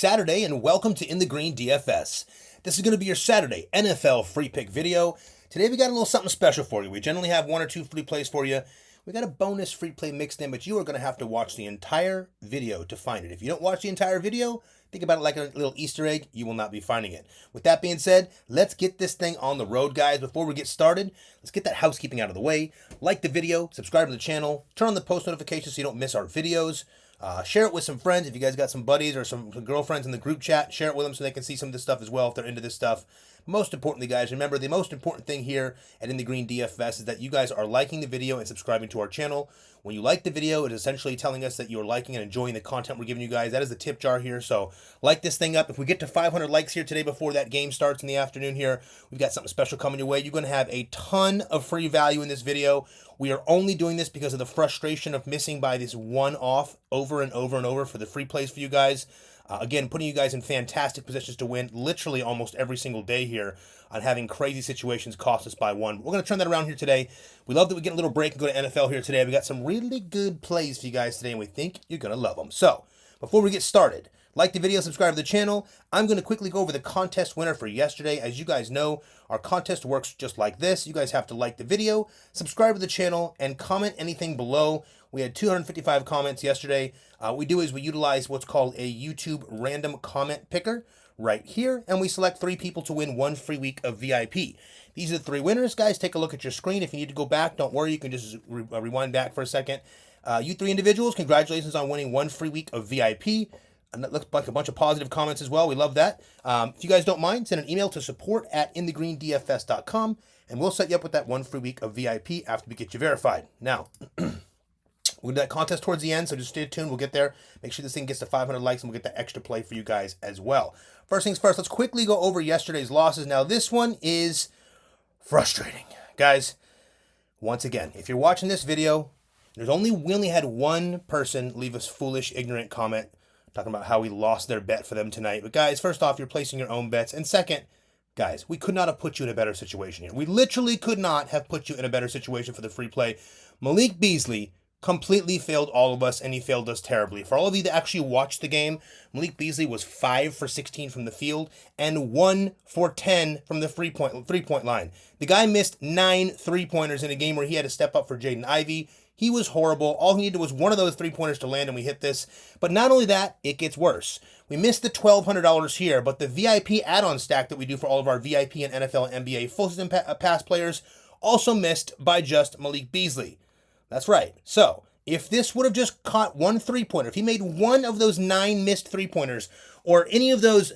Saturday, and welcome to In the Green DFS. This is going to be your Saturday NFL free pick video. Today we got a little something special for you. We generally have one or two free plays for you. We got a bonus free play mixed in, but you are going to have to watch the entire video to find it. If you don't watch the entire video, think about it like a little Easter egg, you will not be finding it. With that being said, let's get this thing on the road, guys. Before we get started, let's get that housekeeping out of the way. Like the video, subscribe to the channel, turn on the post notifications so you don't miss our videos. Share it with some friends. If you guys got some buddies or some girlfriends in the group chat, share it with them so they can see some of this stuff as well if they're into this stuff. Most importantly, guys, remember the most important thing here at In the Green DFS is that you guys are liking the video and subscribing to our channel. When you like the video, it is essentially telling us that you're liking and enjoying the content we're giving you guys. That is the tip jar here, so like this thing up. If we get to 500 likes here today before that game starts in the afternoon here, we've got something special coming your way. You're going to have a ton of free value in this video. We are only doing this because of the frustration of missing by this one off over and over and over for the free plays for you guys. Again, putting you guys in fantastic positions to win literally almost every single day here on having crazy situations cost us by one. We're going to turn that around here today. We love that we get a little break and go to NFL here today. We got some really good plays for you guys today, and we think you're going to love them. So, before we get started, like the video, subscribe to the channel. I'm going to quickly go over the contest winner for yesterday. As you guys know, our contest works just like this. You guys have to like the video, subscribe to the channel, and comment anything below. We had 255 comments yesterday. What we do is we utilize what's called a YouTube random comment picker right here, and we select 3 people to win 1 free week of VIP. These are the 3 winners. Guys, take a look at your screen. If you need to go back, don't worry. You can just rewind back for a second. You 3 individuals, congratulations on winning 1 free week of VIP. And that looks like a bunch of positive comments as well. We love that. If you guys don't mind, send an email to support@inthegreendfs.com, and we'll set you up with that 1 free week of VIP after we get you verified. Now, we'll do that contest towards the end, so just stay tuned. We'll get there. Make sure this thing gets to 500 likes, and we'll get that extra play for you guys as well. First things first, let's quickly go over yesterday's losses. Now, this one is frustrating. Guys, once again, if you're watching this video, we only had one person leave us foolish, ignorant comment talking about how we lost their bet for them tonight. But guys, first off, you're placing your own bets. And second, guys, we could not have put you in a better situation here. We literally could not have put you in a better situation for the free play. Malik Beasley completely failed all of us, and he failed us terribly. For all of you that actually watched the game, Malik Beasley was 5 for 16 from the field and 1 for 10 from the three-point line. The guy missed 9 three-pointers in a game where he had to step up for Jaden Ivey. He was horrible. All he needed was one of those 3-pointers to land, and we hit this. But not only that, it gets worse. We missed the $1,200 here, but the VIP add-on stack that we do for all of our VIP and NFL and NBA full season pass players also missed by just Malik Beasley. That's right. So, if this would have just caught one 3-pointer, if he made one of those 9 missed 3-pointers, or any of those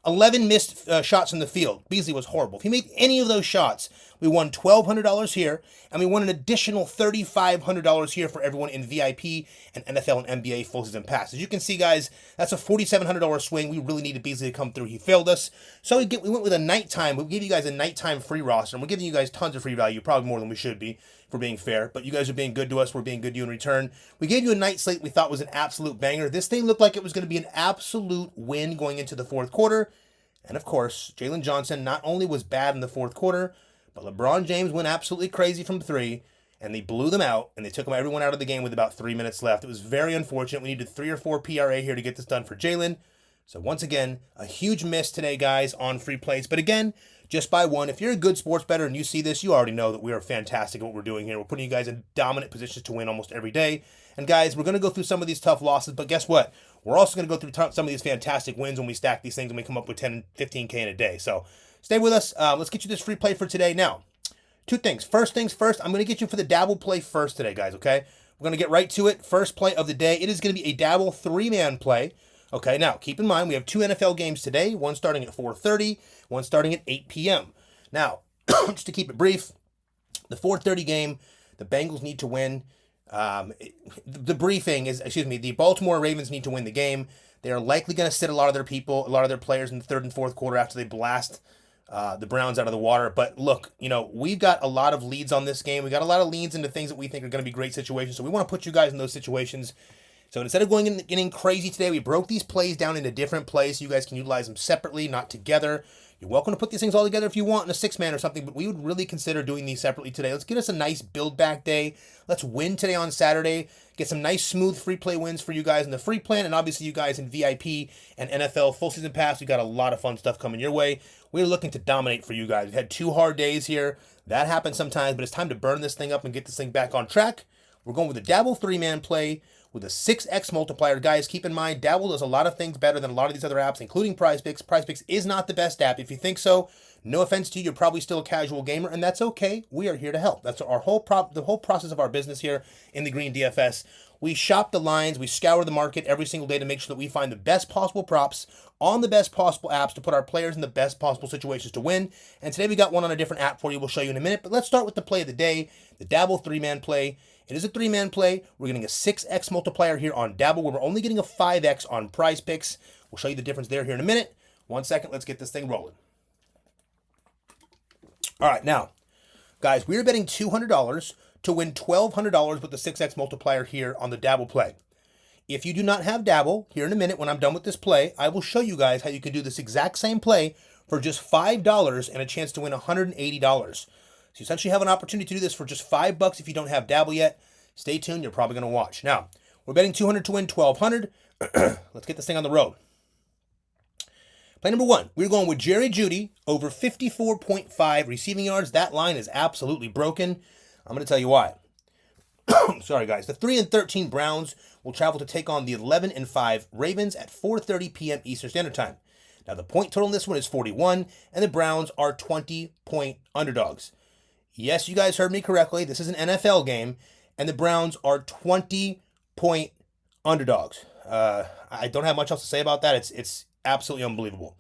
11 missed shots in the field, Beasley was horrible. If he made any of those shots, we won $1,200 here, and we won an additional $3,500 here for everyone in VIP and NFL and NBA full season pass. As you can see, guys, that's a $4,700 swing. We really needed Beasley to come through. He failed us. So we went with a nighttime. We gave you guys a nighttime free roster, and we're giving you guys tons of free value, probably more than we should be, for being fair. But you guys are being good to us. We're being good to you in return. We gave you a night slate we thought was an absolute banger. This thing looked like it was going to be an absolute win going into the fourth quarter. And of course, Jalen Johnson not only was bad in the fourth quarter, but LeBron James went absolutely crazy from 3, and they blew them out, and they took everyone out of the game with about 3 minutes left. It was very unfortunate. We needed 3 or 4 PRA here to get this done for Jalen. So once again, a huge miss today, guys, on free plays. But again, just by 1. If you're a good sports bettor and you see this, you already know that we are fantastic at what we're doing here. We're putting you guys in dominant positions to win almost every day. And guys, we're going to go through some of these tough losses, but guess what? We're also going to go through some of these fantastic wins when we stack these things and we come up with 10 and 15K in a day. So stay with us. Let's get you this free play for today. Now, 2 things. First things first, I'm going to get you for the Dabble play first today, guys, okay? We're going to get right to it. First play of the day. It is going to be a Dabble 3-man play. Okay, now, keep in mind, we have 2 NFL games today, one starting at 4:30, one starting at 8 p.m. Now, just to keep it brief, the 4:30 game, the Bengals need to win. The Baltimore Ravens need to win the game. They are likely going to sit a lot of their players in the 3rd and 4th quarter after they blast the Browns out of the water. But look, we've got a lot of leads on this game. We got a lot of leads into things that we think are going to be great situations. So we want to put you guys in those situations. So instead of going and getting crazy today, we broke these plays down into different plays so you guys can utilize them separately, not together. You're welcome to put these things all together if you want in a 6-man or something, but we would really consider doing these separately today. Let's get us a nice build back day. Let's win today on Saturday. Get some nice, smooth free play wins for you guys in the free plan, and obviously you guys in VIP and NFL full season pass. We got a lot of fun stuff coming your way. We're looking to dominate for you guys. We've had 2 hard days here. That happens sometimes, but it's time to burn this thing up and get this thing back on track. We're going with a Dabble 3-man play with a 6x multiplier. Guys, keep in mind, Dabble does a lot of things better than a lot of these other apps, including Prizepicks. Prizepicks is not the best app. If you think so, no offense to you, you're probably still a casual gamer, and that's okay. We are here to help. That's our the whole process of our business here in the Green DFS. We shop the lines, we scour the market every single day to make sure that we find the best possible props on the best possible apps to put our players in the best possible situations to win. And today we got one on a different app for you. We'll show you in a minute. But let's start with the play of the day, the Dabble 3-man play. It is a 3-man play. We're getting a 6x multiplier here on Dabble, where we're only getting a 5x on Prizepicks. We'll show you the difference there here in a minute. 1 second, let's get this thing rolling. All right, now, guys, we're betting $200 to win $1,200 with the 6x multiplier here on the Dabble play. If you do not have Dabble, here in a minute when I'm done with this play, I will show you guys how you can do this exact same play for just $5 and a chance to win $180. So you essentially have an opportunity to do this for just $5 if you don't have Dabble yet. Stay tuned, you're probably going to watch. Now, we're betting $200 to win $1,200. Let's get this thing on the road. Play number 1, we're going with Jeudy over 54.5 receiving yards. That line is absolutely broken. I'm going to tell you why. Sorry, guys. The 3-13 Browns will travel to take on the 11-5 Ravens at 4:30 p.m. Eastern Standard Time. Now, the point total in this one is 41, and the Browns are 20-point underdogs. Yes, you guys heard me correctly. This is an NFL game, and the Browns are 20-point underdogs. I don't have much else to say about that. It's absolutely unbelievable.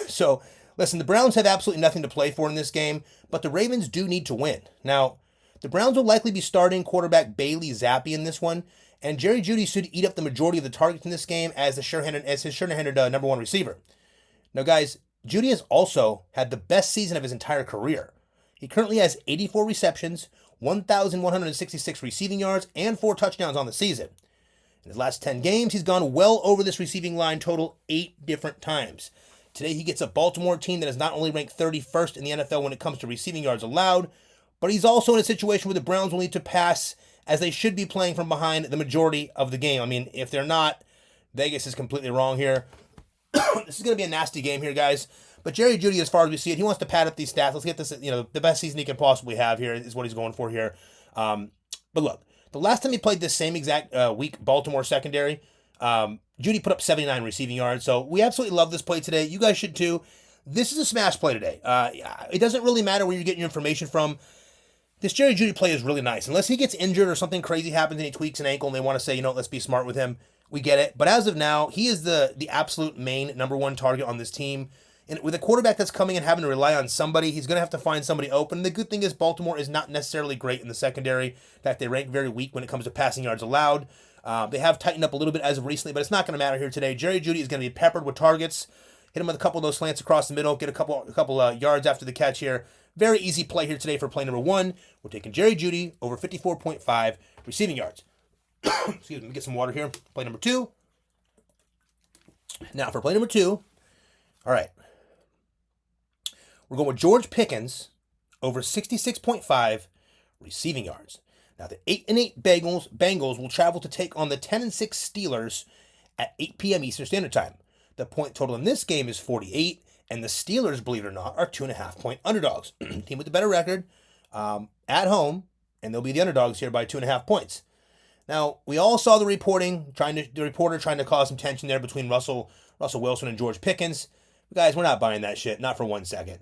So, listen, the Browns have absolutely nothing to play for in this game, but the Ravens do need to win. Now, the Browns will likely be starting quarterback Bailey Zappi in this one, and Jerry Jeudy should eat up the majority of the targets in this game as his sure-handed number 1 receiver. Now, guys, Jeudy has also had the best season of his entire career. He currently has 84 receptions, 1,166 receiving yards, and 4 touchdowns on the season. In his last 10 games, he's gone well over this receiving line total 8 different times. Today, he gets a Baltimore team that is not only ranked 31st in the NFL when it comes to receiving yards allowed, but he's also in a situation where the Browns will need to pass as they should be playing from behind the majority of the game. I mean, if they're not, Vegas is completely wrong here. This is going to be a nasty game here, guys. But Jerry Jeudy, as far as we see it, he wants to pad up these stats. Let's get this, the best season he can possibly have here is what he's going for here. But look, the last time he played this same exact week, Baltimore secondary, Jeudy put up 79 receiving yards. So we absolutely love this play today. You guys should too. This is a smash play today. It doesn't really matter where you're getting your information from. This Jerry Jeudy play is really nice. Unless he gets injured or something crazy happens and he tweaks an ankle and they want to say, let's be smart with him, we get it. But as of now, he is the absolute main number 1 target on this team. And with a quarterback that's coming and having to rely on somebody, he's going to have to find somebody open. The good thing is Baltimore is not necessarily great in the secondary. In fact, they rank very weak when it comes to passing yards allowed. They have tightened up a little bit as of recently, but it's not going to matter here today. Jerry Jeudy is going to be peppered with targets. Hit him with a couple of those slants across the middle. Get a couple yards after the catch here. Very easy play here today for play number 1. We're taking Jerry Jeudy over 54.5 receiving yards. Excuse me, let me get some water here. Play number 2. Now for play number 2, all right. We're going with George Pickens over 66.5 receiving yards. Now the 8-8 Bengals will travel to take on the 10-6 Steelers at 8 p.m. Eastern Standard Time. The point total in this game is 48, and the Steelers, believe it or not, are 2.5-point underdogs. Team with the better record at home, and they'll be the underdogs here by 2.5 points. Now, we all saw the reporter trying to cause some tension there between Russell Wilson and George Pickens. Guys, we're not buying that shit, not for 1 second.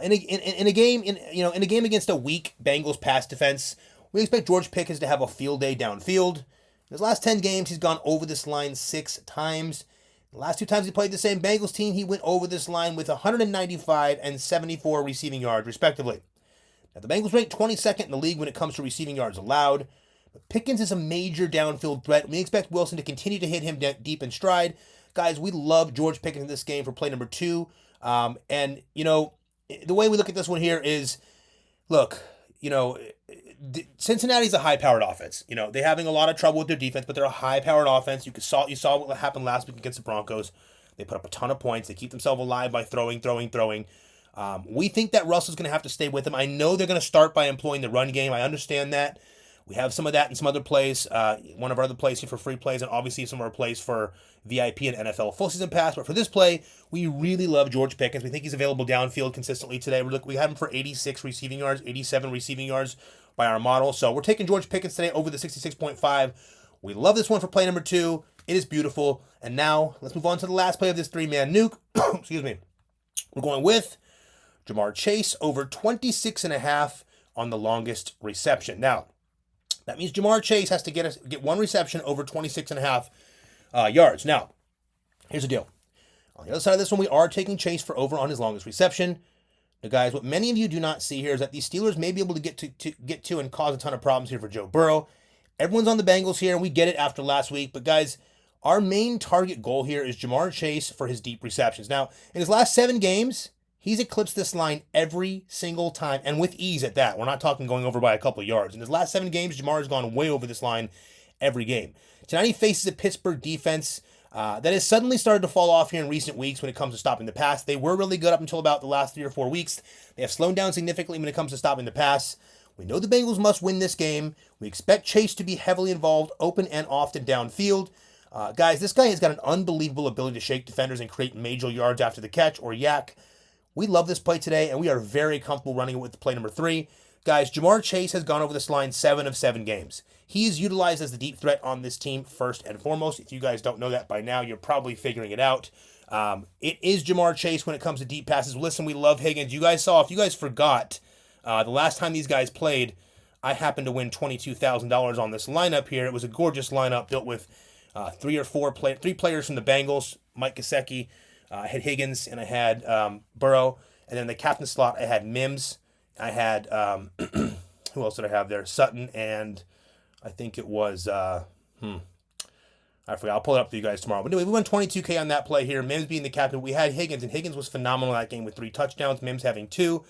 In a game against a weak Bengals pass defense, we expect George Pickens to have a field day downfield. In his last 10 games, he's gone over this line 6 times. The last 2 times he played the same Bengals team, he went over this line with 195 and 74 receiving yards, respectively. Now, the Bengals rank 22nd in the league when it comes to receiving yards allowed. But Pickens is a major downfield threat. We expect Wilson to continue to hit him deep in stride. Guys, we love George Pickens in this game for play number 2. And, the way we look at this one here is, look, Cincinnati's a high-powered offense. You know, they're having a lot of trouble with their defense, but they're a high-powered offense. You saw what happened last week against the Broncos. They put up a ton of points. They keep themselves alive by throwing. We think that Russell's going to have to stay with them. I know they're going to start by employing the run game. I understand that. We have some of that in some other plays. One of our other plays here for free plays, and obviously some of our plays for VIP and NFL full season pass. But for this play, we really love George Pickens. We think he's available downfield consistently today. We had him for 86 receiving yards, 87 receiving yards by our model. So we're taking George Pickens today over the 66.5. We love this one for play number 2. It is beautiful. And now let's move on to the last play of this 3-man nuke. Excuse me. We're going with Jamar Chase over 26.5 on the longest reception. Now, that means Jamar Chase has to get one reception over 26.5 yards. Now, here's the deal. On the other side of this one, we are taking Chase for over on his longest reception. Now, guys, what many of you do not see here is that these Steelers may be able to get to and cause a ton of problems here for Joe Burrow. Everyone's on the Bengals here, and we get it after last week. But, guys, our main target goal here is Jamar Chase for his deep receptions. Now, in his last 7 games, he's eclipsed this line every single time, and with ease at that. We're not talking going over by a couple of yards. In his last 7 games, Jamar has gone way over this line every game. Tonight he faces a Pittsburgh defense that has suddenly started to fall off here in recent weeks when it comes to stopping the pass. They were really good up until about the last 3 or 4 weeks. They have slowed down significantly when it comes to stopping the pass. We know the Bengals must win this game. We expect Chase to be heavily involved, open and often downfield. Guys, this guy has got an unbelievable ability to shake defenders and create major yards after the catch, or yak. We love this play today, and we are very comfortable running it with play number 3. Guys, Jamar Chase has gone over this line 7 of 7 games. He is utilized as the deep threat on this team first and foremost. If you guys don't know that by now, you're probably figuring it out. It is Jamar Chase when it comes to deep passes. Listen, we love Higgins. You guys saw, if you guys forgot, the last time these guys played, I happened to win $22,000 on this lineup here. It was a gorgeous lineup built with 3 players from the Bengals, Mike Gesicki. I had Higgins, and I had Burrow. And then in the captain slot, I had Mims. I had, who else did I have there? Sutton, and I think it was, I forgot. I'll pull it up for you guys tomorrow. But anyway, we won $22K on that play here. Mims being the captain. We had Higgins, and Higgins was phenomenal in that game with 3 touchdowns, Mims having 2.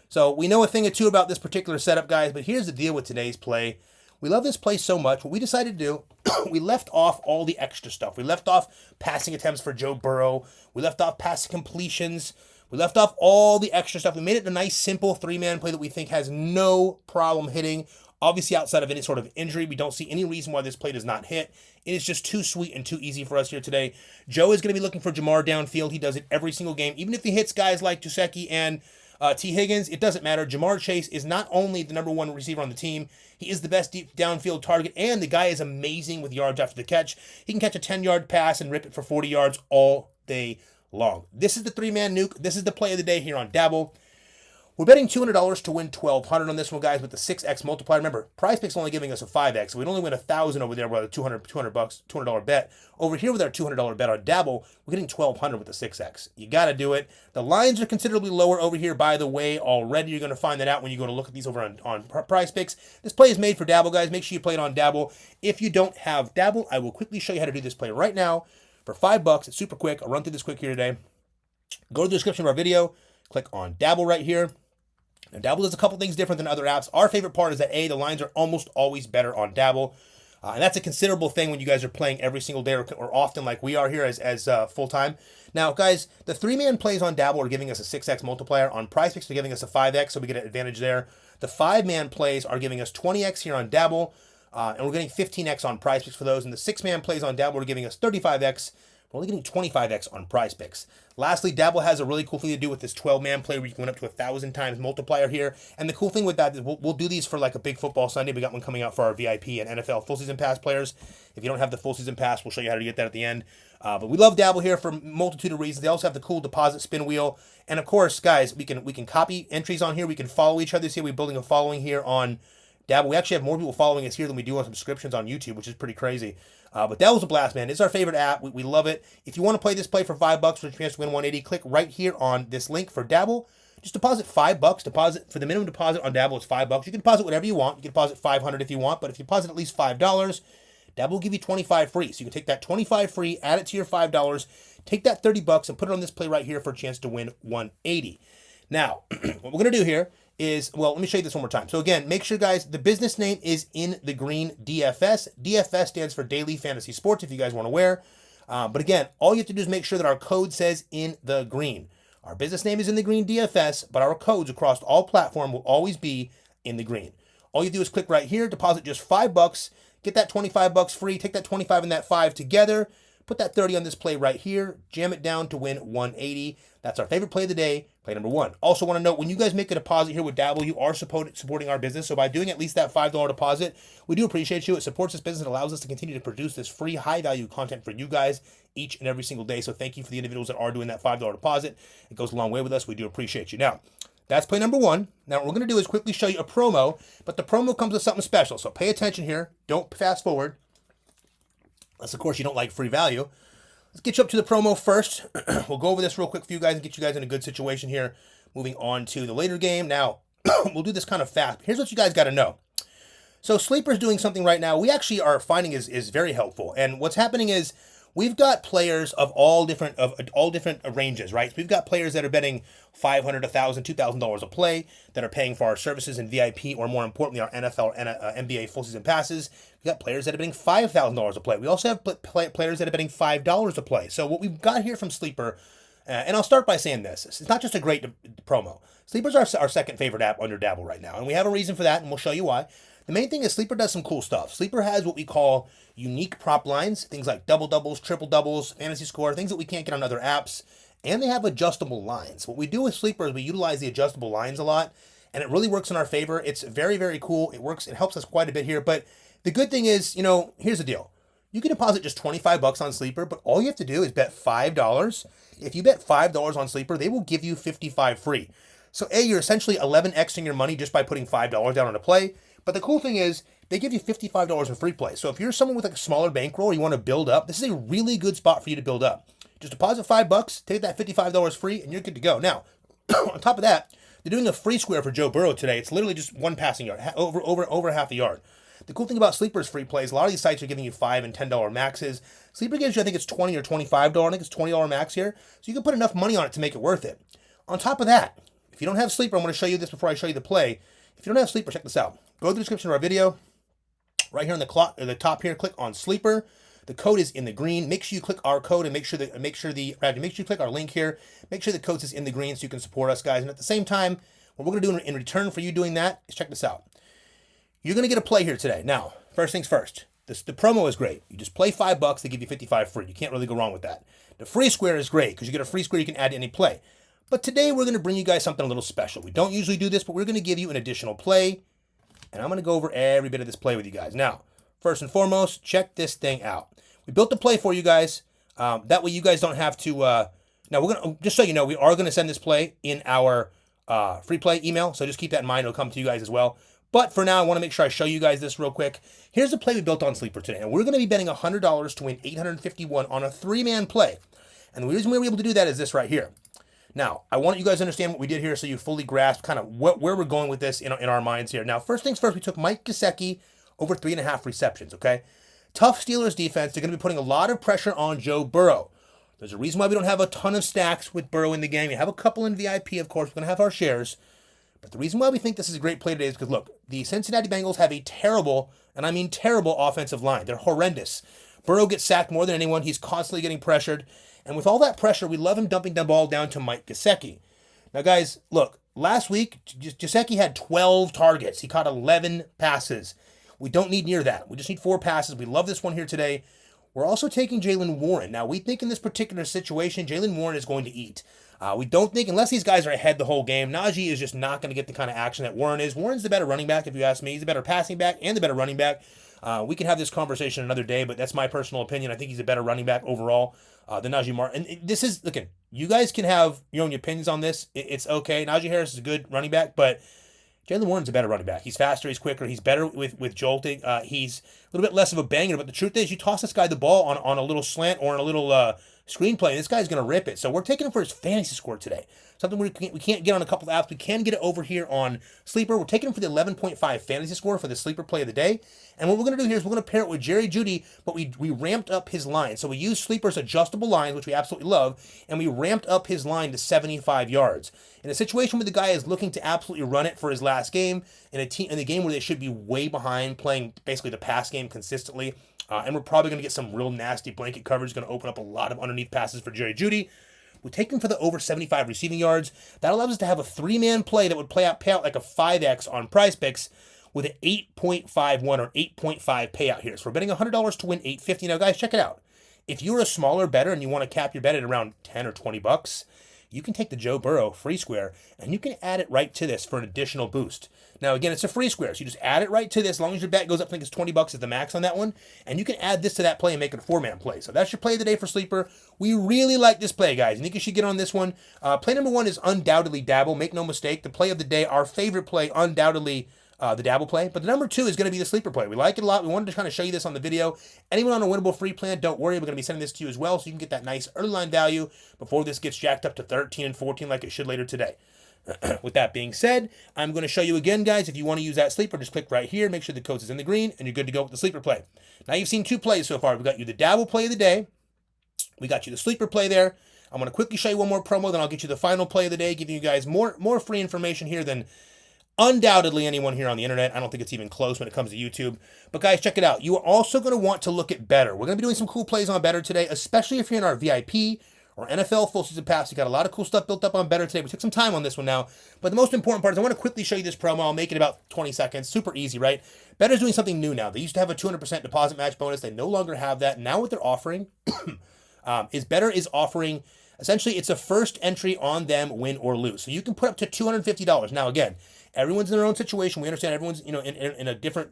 So we know a thing or two about this particular setup, guys, but here's the deal with today's play. We love this play so much. What we decided to do, we left off all the extra stuff. We left off passing attempts for Joe Burrow. We left off passing completions. We left off all the extra stuff. We made it a nice, simple 3-man play that we think has no problem hitting. Obviously, outside of any sort of injury, we don't see any reason why this play does not hit. It is just too sweet and too easy for us here today. Joe is going to be looking for Jamar downfield. He does it every single game. Even if he hits guys like Gesicki and T. Higgins, it doesn't matter. Jamar Chase is not only the number 1 receiver on the team, he is the best deep downfield target, and the guy is amazing with yards after the catch. He can catch a 10-yard pass and rip it for 40 yards all day long. This is the 3-man nuke. This is the play of the day here on Dabble. We're betting $200 to win $1,200 on this one, guys, with the 6x multiplier. Remember, Prizepicks only giving us a 5x, so we'd only win $1,000 over there with a $200 bet. Over here with our $200 bet on Dabble, we're getting $1,200 with the 6x. You got to do it. The lines are considerably lower over here, by the way, already. You're going to find that out when you go to look at these over on Prizepicks. This play is made for Dabble, guys. Make sure you play it on Dabble. If you don't have Dabble, I will quickly show you how to do this play right now for $5. It's super quick. I'll run through this quick here today. Go to the description of our video. Click on Dabble right here. Now, Dabble does a couple things different than other apps. Our favorite part is that, A, the lines are almost always better on Dabble. And that's a considerable thing when you guys are playing every single day or often like we are here as full-time. Now, guys, the 3-man plays on Dabble are giving us a 6x multiplier. On Prizepicks, they're giving us a 5x, so we get an advantage there. The 5-man plays are giving us 20x here on Dabble, and we're getting 15x on Prizepicks for those. And the 6-man plays on Dabble are giving us 35x. We're only getting 25x on Prizepicks. Lastly, Dabble has a really cool thing to do with this 12-man play where you can win up to 1,000 times multiplier here. And the cool thing with that is we'll do these for like a big football Sunday. We got one coming out for our VIP and NFL full season pass players. If you don't have the full season pass, we'll show you how to get that at the end. But we love Dabble here for a multitude of reasons. They also have the cool deposit spin wheel. And of course, guys, we can copy entries on here. We can follow each other. See, we're building a following here on Dabble. We actually have more people following us here than we do on subscriptions on YouTube, which is pretty crazy. But Dabble's a blast, man. It's our favorite app. We love it. If you want to play this play for $5 for a chance to win 180, click right here on this link for Dabble. Just deposit $5. Deposit for the minimum deposit on Dabble is $5. You can deposit whatever you want. You can deposit $500 if you want, but if you deposit at least $5, Dabble will give you $25 free. So you can take that $25 free, add it to your $5, take that $30 and put it on this play right here for a chance to win 180. Now, what we're gonna do here is, well, let me show you this one more time. So again, make sure, guys, the business name is in the green, DFS. DFS stands for Daily Fantasy Sports, if you guys want to wear. But again, all you have to do is make sure that our code says in the green. Our business name is in the green, DFS, but our codes across all platforms will always be in the green. All you do is click right here, deposit just $5, get that $25 free, take that 25 and that 5 together, put that 30 on this play right here, jam it down to win 180. That's our favorite play of the day, play number 1. Also want to note, when you guys make a deposit here with Dabble, you are supporting our business. So by doing at least that $5 deposit, we do appreciate you. It supports this business and allows us to continue to produce this free, high-value content for you guys each and every single day. So thank you for the individuals that are doing that $5 deposit. It goes a long way with us. We do appreciate you. Now, that's play number 1. Now, what we're going to do is quickly show you a promo, but the promo comes with something special. So pay attention here. Don't fast forward. Unless, of course, you don't like free value. Let's get you up to the promo first. We'll go over this real quick for you guys and get you guys in a good situation here. Moving on to the later game. Now, we'll do this kind of fast. Here's what you guys got to know. So Sleeper's doing something right now we actually are finding is very helpful. And what's happening is we've got players of all different ranges, right? So we've got players that are betting $500, $1,000, $2,000 a play that are paying for our services and VIP, or more importantly, our NFL and NBA full season passes. We've got players that are betting $5,000 a play. We also have players that are betting $5 a play. So what we've got here from Sleeper, and I'll start by saying this. It's not just a great promo. Sleeper's our second favorite app under Dabble right now, and we have a reason for that, and we'll show you why. The main thing is Sleeper does some cool stuff. Sleeper has what we call unique prop lines, things like double doubles, triple doubles, fantasy score, things that we can't get on other apps, and they have adjustable lines. What we do with Sleeper is we utilize the adjustable lines a lot, and it really works in our favor. It's very, very cool. It works. It helps us quite a bit here, but the good thing is, here's the deal. You can deposit just $25 on Sleeper, but all you have to do is bet $5. If you bet $5 on Sleeper, they will give you $55 free. So you're essentially 11xing your money just by putting $5 down on a play. But the cool thing is they give you $55 in free play. So if you're someone with like a smaller bankroll, you want to build up, this is a really good spot for you to build up. Just deposit $5, take that $55 free, and you're good to go. Now, on top of that, they're doing a free square for Joe Burrow today. It's literally just one passing yard, over half a yard. The cool thing about Sleeper's free plays, a lot of these sites are giving you $5 and $10 maxes. Sleeper gives you, I think it's $20 or $25. I think it's $20 max here. So you can put enough money on it to make it worth it. On top of that, if you don't have Sleeper, I'm going to show you this before I show you the play. If you don't have Sleeper, check this out. Go to the description of our video. Right here on the top here, click on Sleeper. The code is in the green. Make sure you click our code and make sure you click our link here. Make sure the code is in the green so you can support us, guys. And at the same time, what we're going to do in return for you doing that is check this out. You're going to get a play here today. Now, first things first. The promo is great. You just play $5, they give you $55 free. You can't really go wrong with that. The free square is great because you get a free square you can add to any play. But today we're going to bring you guys something a little special. We don't usually do this, but we're going to give you an additional play. And I'm going to go over every bit of this play with you guys. Now, first and foremost, check this thing out. We built the play for you guys. That way you guys don't have to... now, we're going to, just so you know, we are going to send this play in our free play email. So just keep that in mind. It'll come to you guys as well. But for now, I want to make sure I show you guys this real quick. Here's the play we built on Sleeper today. And we're going to be betting $100 to win $851 on a 3-man play. And the reason we were able to do that is this right here. Now, I want you guys to understand what we did here so you fully grasp kind of where we're going with this in our minds here. Now, first things first, we took Mike Gesicki over 3.5 receptions, okay? Tough Steelers defense. They're going to be putting a lot of pressure on Joe Burrow. There's a reason why we don't have a ton of stacks with Burrow in the game. We have a couple in VIP, of course. We're going to have our shares. But the reason why we think this is a great play today is because, look, the Cincinnati Bengals have a terrible, and I mean terrible, offensive line. They're horrendous. Burrow gets sacked more than anyone. He's constantly getting pressured. And with all that pressure, we love him dumping the ball down to Mike Gesicki. Now, guys, look, last week, Gesicki had 12 targets. He caught 11 passes. We don't need near that. We just need 4 passes. We love this one here today. We're also taking Jaylen Warren. Now, we think in this particular situation, Jaylen Warren is going to eat. We don't think, unless these guys are ahead the whole game, Najee is just not going to get the kind of action that Warren is. Warren's the better running back, if you ask me. He's the better passing back and the better running back. We can have this conversation another day, but that's my personal opinion. I think he's a better running back overall than Najee Martin. And this is, look, you guys can have your own opinions on this. It's okay. Najee Harris is a good running back, but Jaylen Warren's a better running back. He's faster, he's quicker, he's better with jolting. He's a little bit less of a banger, but the truth is, you toss this guy the ball on a little slant or on a little screenplay. This guy's going to rip it. So we're taking him for his fantasy score today. Something we can't get on a couple of apps. We can get it over here on Sleeper. We're taking him for the 11.5 fantasy score for the Sleeper play of the day. And what we're going to do here is we're going to pair it with Jeudy, but we ramped up his line. So we used Sleeper's adjustable lines, which we absolutely love, and we ramped up his line to 75 yards. In a situation where the guy is looking to absolutely run it for his last game, in a game where they should be way behind, playing basically the pass game consistently, and we're probably going to get some real nasty blanket coverage, going to open up a lot of underneath passes for Jeudy. We take him for the over 75 receiving yards. That allows us to have a three-man play that would pay out like a 5X on Prizepicks with an 8.51 or 8.5 payout here. So we're betting $100 to win $850. Now, guys, check it out. If you're a smaller bettor and you want to cap your bet at around 10 or 20 bucks, you can take the Joe Burrow free square and you can add it right to this for an additional boost. Now, again, it's a free square, so you just add it right to this. As long as your bet goes up, I think it's 20 bucks is the max on that one, and you can add this to that play and make it a four-man play. So that's your play of the day for Sleeper. We really like this play, guys. I think you should get on this one. Play number one is undoubtedly Dabble. Make no mistake, the play of the day, our favorite play, undoubtedly the Dabble play. But the number two is going to be the Sleeper play. We like it a lot. We wanted to kind of show you this on the video. Anyone on a winnable free plan, don't worry. We're going to be sending this to you as well, so you can get that nice early line value before this gets jacked up to 13 and 14 like it should later today. With that being said, I'm going to show you again, guys. If you want to use that Sleeper, just click right here. Make sure the code is in the green, and you're good to go with the Sleeper play. Now, you've seen two plays so far. We got you the Dabble play of the day. We got you the Sleeper play there. I'm going to quickly show you one more promo, then I'll get you the final play of the day, giving you guys more free information here than undoubtedly anyone here on the internet. I don't think it's even close when it comes to YouTube. But guys, check it out. You are also going to want to look at Betr. We're going to be doing some cool plays on Betr today, especially if you're in our VIP or NFL full season pass. We got a lot of cool stuff built up on Betr today. We took some time on this one now. But the most important part is I want to quickly show you this promo. I'll make it about 20 seconds. Super easy, right? Betr's doing something new now. They used to have a 200% deposit match bonus. They no longer have that. Now what they're offering is Betr is offering, essentially, it's a first entry on them, win or lose. So you can put up to $250. Now, again, everyone's in their own situation. We understand everyone's, in a different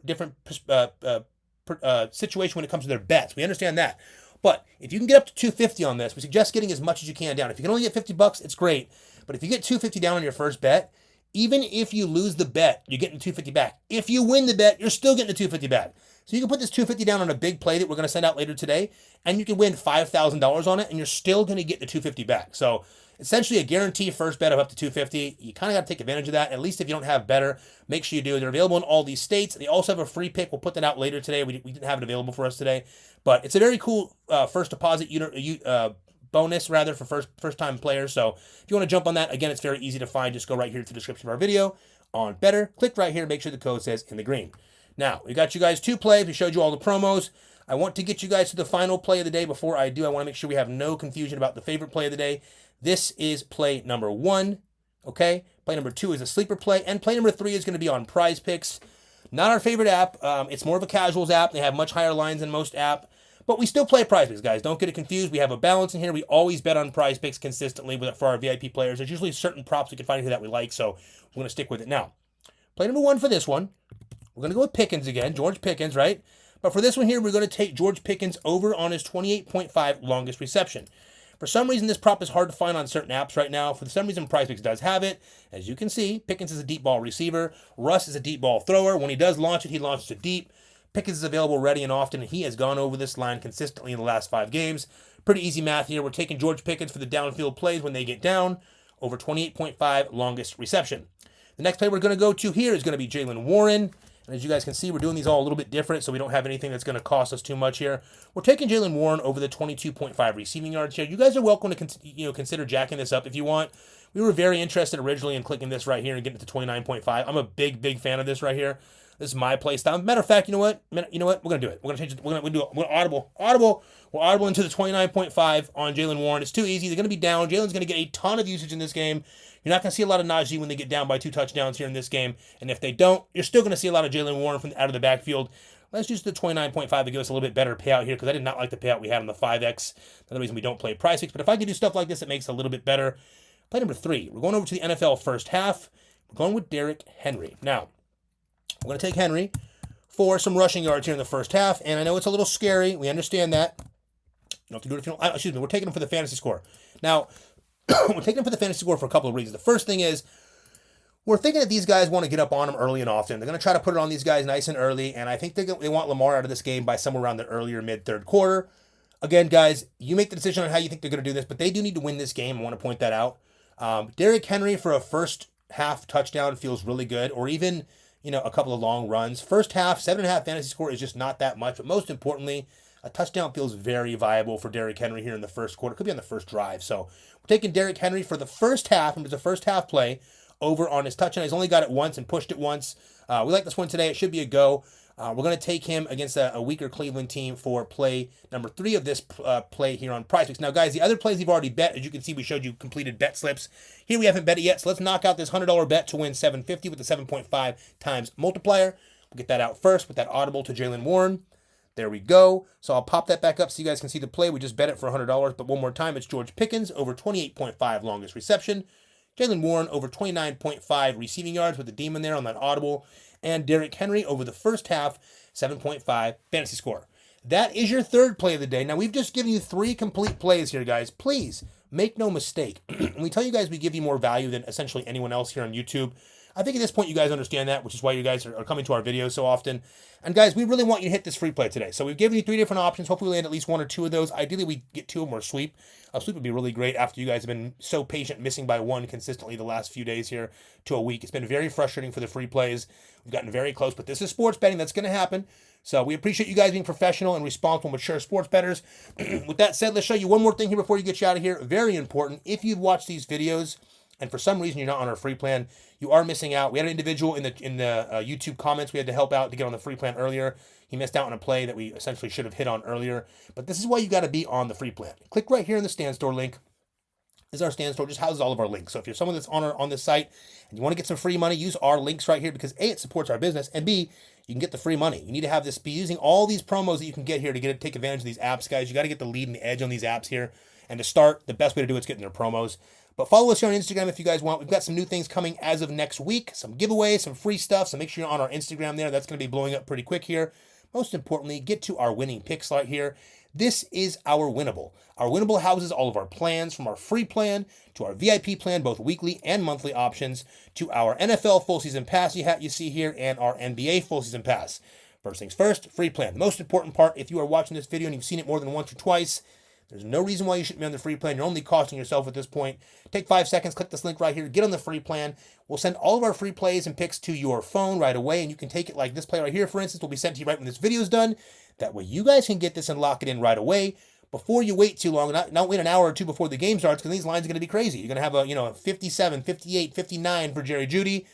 situation when it comes to their bets. We understand that. But if you can get up to $250 on this, we suggest getting as much as you can down. If you can only get $50, it's great. But if you get $250 down on your first bet, even if you lose the bet, you're getting the $250 back. If you win the bet, you're still getting the $250 back. So you can put this $250 down on a big play that we're going to send out later today, and you can win $5,000 on it, and you're still going to get the $250 back. So essentially a guarantee first bet of up to $250. You kind of got to take advantage of that. At least if you don't have Betr, make sure you do. They're available in all these states. They also have a free pick. We'll put that out later today. We didn't have it available for us today. But it's a very cool first deposit bonus, rather, for first-time players. So if you want to jump on that, again, it's very easy to find. Just go right here to the description of our video on Betr. Click right here. Make sure the code says in the green. Now, we got you guys two plays. We showed you all the promos. I want to get you guys to the final play of the day. Before I do, I want to make sure we have no confusion about the favorite play of the day. This is play number one, okay? Play number two is a Sleeper play, and play number three is going to be on Prizepicks. Not our favorite app. It's more of a casuals app. They have much higher lines than most app, but we still play Prizepicks, guys. Don't get it confused. We have a balance in here. We always bet on Prizepicks consistently for our VIP players. There's usually certain props we can find here that we like, so we're going to stick with it. Now, play number one for this one, we're going to go with Pickens again, George Pickens, right? But for this one here, we're going to take George Pickens over on his 28.5 longest reception. For some reason, this prop is hard to find on certain apps right now. For some reason, Prizepicks does have it. As you can see, Pickens is a deep ball receiver. Russ is a deep ball thrower. When he does launch it, he launches it deep. Pickens is available ready and often, and he has gone over this line consistently in the last 5 games. Pretty easy math here. We're taking George Pickens for the downfield plays when they get down, over 28.5 longest reception. The next play we're going to go to here is going to be Jaylen Warren. And as you guys can see, we're doing these all a little bit different, so we don't have anything that's going to cost us too much here. We're taking Jaylen Warren over the 22.5 receiving yards here. You guys are welcome to consider jacking this up if you want. We were very interested originally in clicking this right here and getting it to 29.5. I'm a big fan of this right here. This is my play style. Matter of fact, you know what? We're gonna do it. We're gonna change it. We're gonna do it. We're audible. We're audible into the 29.5 on Jaylen Warren. It's too easy. They're gonna be down. Jalen's gonna get a ton of usage in this game. You're not gonna see a lot of Najee when they get down by 2 touchdowns here in this game. And if they don't, you're still gonna see a lot of Jaylen Warren from out of the backfield. Let's use the 29.5 to give us a little bit better payout here, because I did not like the payout we had on the 5X. Another reason we don't play Prizepicks. But if I could do stuff like this, it makes it a little bit better. Play number 3. We're going over to the NFL first half. We're going with Derrick Henry. Now, we're going to take Henry for some rushing yards here in the first half. And I know it's a little scary. We understand that. You don't have to do it if you don't. Excuse me. We're taking him for the fantasy score. Now, we're taking him for the fantasy score for a couple of reasons. The first thing is, we're thinking that these guys want to get up on them early and often. They're going to try to put it on these guys nice and early. And I think they want Lamar out of this game by somewhere around the earlier mid-third quarter. Again, guys, you make the decision on how you think they're going to do this, but they do need to win this game. I want to point that out. Derrick Henry for a first half touchdown feels really good, or even, a couple of long runs. First half, 7.5 fantasy score is just not that much, but most importantly, a touchdown feels very viable for Derrick Henry here in the first quarter. It could be on the first drive. So we're taking Derrick Henry for the first half, and it's a first half play over on his touchdown. He's only got it once and pushed it once. We like this one today. It should be a go. We're going to take him against a weaker Cleveland team for play number 3 of this play here on Prizepicks. Now, guys, the other plays you've already bet. As you can see, we showed you completed bet slips. Here we haven't bet it yet, so let's knock out this $100 bet to win $750 with the 7.5 times multiplier. We'll get that out first with that audible to Jaylen Warren. There we go. So I'll pop that back up so you guys can see the play. We just bet it for $100, but one more time, it's George Pickens over 28.5 longest reception. Jaylen Warren over 29.5 receiving yards with the demon there on that audible. And Derrick Henry over the first half, 7.5 fantasy score. That is your third play of the day. Now, we've just given you 3 complete plays here, guys. Please make no mistake. When we tell you guys we give you more value than essentially anyone else here on YouTube, I think at this point you guys understand that, which is why you guys are coming to our videos so often. And guys, we really want you to hit this free play today. So we've given you 3 different options. Hopefully we land at least 1 or 2 of those. Ideally, we get 2 of them or sweep. A sweep would be really great after you guys have been so patient, missing by 1 consistently the last few days here to a week. It's been very frustrating for the free plays. We've gotten very close, but this is sports betting. That's going to happen. So we appreciate you guys being professional and responsible, mature sports bettors. With that said, let's show you one more thing here before you get you out of here. Very important. If you've watched these videos and for some reason you're not on our free plan, you are missing out. We had an individual in the YouTube comments we had to help out to get on the free plan earlier. He missed out on a play that we essentially should have hit on earlier. But this is why you got to be on the free plan. Click right here in the Stand Store link. This is our Stand Store. Just houses all of our links. So if you're someone that's on this site and you want to get some free money, use our links right here because A, it supports our business, and B, you can get the free money. You need to have this, be using all these promos that you can get here to take advantage of these apps, guys. You got to get the lead and the edge on these apps here. And to start, the best way to do it is getting their promos. But follow us here on Instagram if you guys want. We've got some new things coming as of next week, some giveaways, some free stuff. So make sure you're on our Instagram there. That's going to be blowing up pretty quick here. Most importantly, get to our winning picks right here. This is our Winnable. Our Winnable houses all of our plans, from our free plan to our VIP plan, both weekly and monthly options, to our NFL full season pass you see here, and our NBA full season pass. First things first, free plan. The most important part, if you are watching this video and you've seen it more than once or twice, there's no reason why you shouldn't be on the free plan. You're only costing yourself at this point. Take 5 seconds, click this link right here, get on the free plan. We'll send all of our free plays and picks to your phone right away, and you can take it like this play right here, for instance, will be sent to you right when this video is done. That way you guys can get this and lock it in right away before you wait too long. Not wait an hour or 2 before the game starts, because these lines are going to be crazy. You're going to have a 57, 58, 59 for Jerry Jeudy.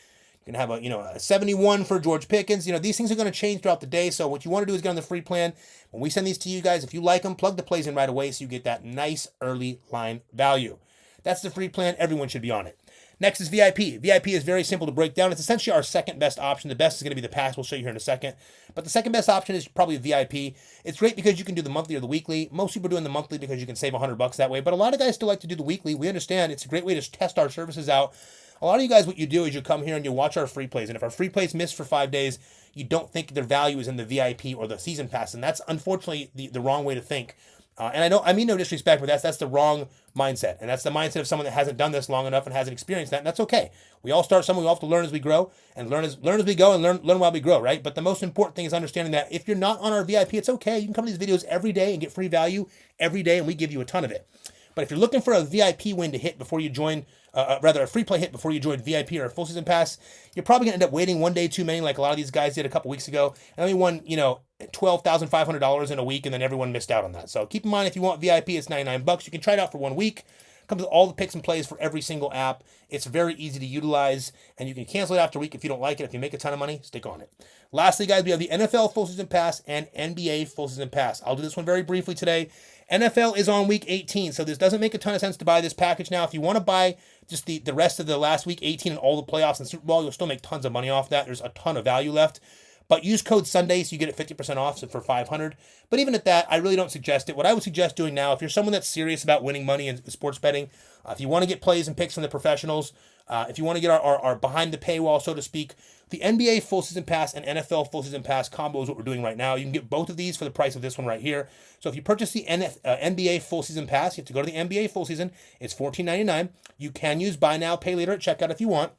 You're going to have a 71 for George Pickens. These things are going to change throughout the day. So what you want to do is get on the free plan. When we send these to you guys, if you like them, plug the plays in right away so you get that nice early line value. That's the free plan. Everyone should be on it. Next is VIP. VIP is very simple to break down. It's essentially our second best option. The best is going to be the pass. We'll show you here in a second. But the second best option is probably VIP. It's great because you can do the monthly or the weekly. Most people are doing the monthly because you can save $100 that way. But a lot of guys still like to do the weekly. We understand it's a great way to test our services out. A lot of you guys, what you do is you come here and you watch our free plays. And if our free plays miss for 5 days, you don't think their value is in the VIP or the season pass. And that's unfortunately the wrong way to think. And I mean no disrespect, but that's the wrong mindset. And that's the mindset of someone that hasn't done this long enough and hasn't experienced that. And that's okay. We all start somewhere. We all have to learn as we grow, and learn as we go, and learn while we grow, right? But the most important thing is understanding that if you're not on our VIP, it's okay. You can come to these videos every day and get free value every day, and we give you a ton of it. But if you're looking for a VIP win to hit before you join, a free play hit before you join VIP or a full season pass, you're probably going to end up waiting 1 day too many, like a lot of these guys did a couple weeks ago, and only won, $12,500 in a week, and then everyone missed out on that. So keep in mind, if you want VIP, it's $99. You can try it out for 1 week. Comes with all the picks and plays for every single app. It's very easy to utilize, and you can cancel it after a week if you don't like it. If you make a ton of money, stick on it. Lastly, guys, we have the NFL full season pass and NBA full season pass. I'll do this one very briefly today. NFL is on week 18, so this doesn't make a ton of sense to buy this package now. If you want to buy just the rest of the last week 18 and all the playoffs and Super Bowl, you'll still make tons of money off that. There's a ton of value left. But use code Sunday so you get it 50% off, so for $500. But even at that, I really don't suggest it. What I would suggest doing now, if you're someone that's serious about winning money in sports betting, if you want to get plays and picks from the professionals, if you want to get our behind the paywall, so to speak, the NBA full season pass and NFL full season pass combo is what we're doing right now. You can get both of these for the price of this one right here. So if you purchase the NBA full season pass, you have to go to the NBA full season. It's $14.99. You can use buy now, pay later at checkout if you want.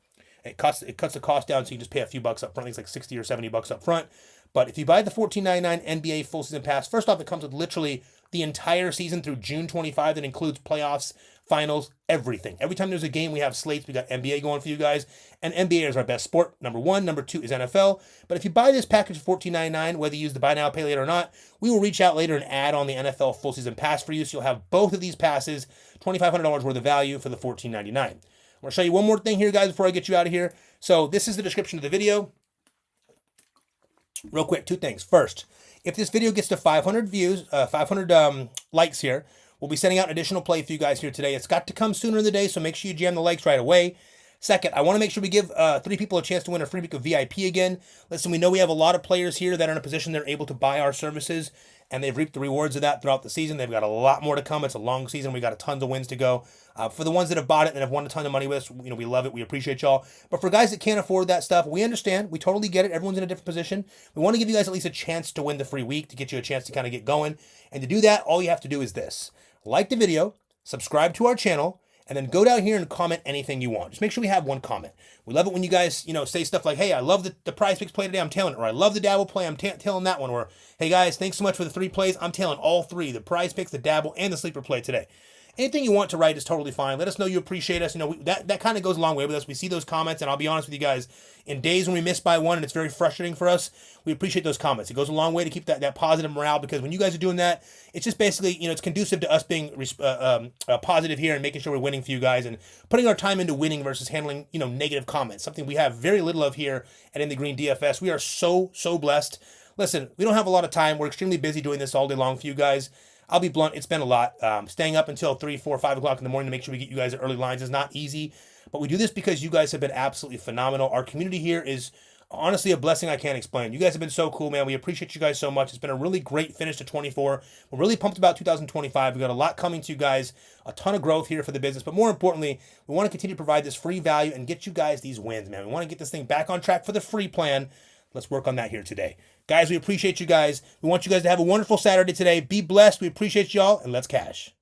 It cuts the cost down, so you can just pay a few bucks up front. I think it's like $60 or $70 up front. But if you buy the $14.99 NBA full season pass, first off, it comes with literally the entire season through June 25. That includes playoffs, finals, everything. Every time there's a game, we have slates. We got NBA going for you guys. And NBA is our best sport, number one. Number two is NFL. But if you buy this package for $14.99, whether you use the buy now, pay later or not, we will reach out later and add on the NFL full season pass for you. So you'll have both of these passes, $2,500 worth of value for the $14.99. I'm going to show you one more thing here, guys, before I get you out of here. So this is the description of the video. Real quick, two things. First, if this video gets to 500 views, 500 likes here, we'll be sending out an additional play for you guys here today. It's got to come sooner in the day, so make sure you jam the likes right away. Second, I want to make sure we give 3 people a chance to win a free week of VIP again. Listen, we know we have a lot of players here that are in a position they're able to buy our services, and they've reaped the rewards of that throughout the season. They've got a lot more to come. It's a long season. We've got a tons of wins to go. For the ones that have bought it and have won a ton of money with us, we love it. We appreciate y'all. But for guys that can't afford that stuff, we understand. We totally get it. Everyone's in a different position. We want to give you guys at least a chance to win the free week, to get you a chance to kind of get going. And to do that, all you have to do is this. Like the video, subscribe to our channel, and then go down here and comment anything you want. Just make sure we have one comment. We love it when you guys, say stuff like, hey, I love the Prizepicks play today, I'm tailing it. Or I love the Dabble play, I'm tailing that one. Or, hey guys, thanks so much for the 3 plays, I'm tailing all 3, the Prizepicks, the Dabble, and the sleeper play today. Anything you want to write is totally fine. Let us know you appreciate us. That kind of goes a long way with us. We see those comments, and I'll be honest with you guys, in days when we miss by one and it's very frustrating for us, we appreciate those comments. It goes a long way to keep that positive morale, because when you guys are doing that, it's just basically, it's conducive to us being positive here and making sure we're winning for you guys and putting our time into winning versus handling, negative comments, something we have very little of here at In the Green DFS. We are so blessed. Listen, we don't have a lot of time. We're extremely busy doing this all day long for you guys. I'll be blunt, it's been a lot. Staying up until 3, 4, 5 o'clock in the morning to make sure we get you guys early lines is not easy, but we do this because you guys have been absolutely phenomenal. Our community here is honestly a blessing I can't explain. You guys have been so cool, man. We appreciate you guys so much. It's been a really great finish to 24. We're really pumped about 2025. We've got a lot coming to you guys, a ton of growth here for the business, but more importantly, we want to continue to provide this free value and get you guys these wins, man. We want to get this thing back on track for the free plan. Let's work on that here today. Guys, we appreciate you guys. We want you guys to have a wonderful Saturday today. Be blessed. We appreciate y'all, and let's cash.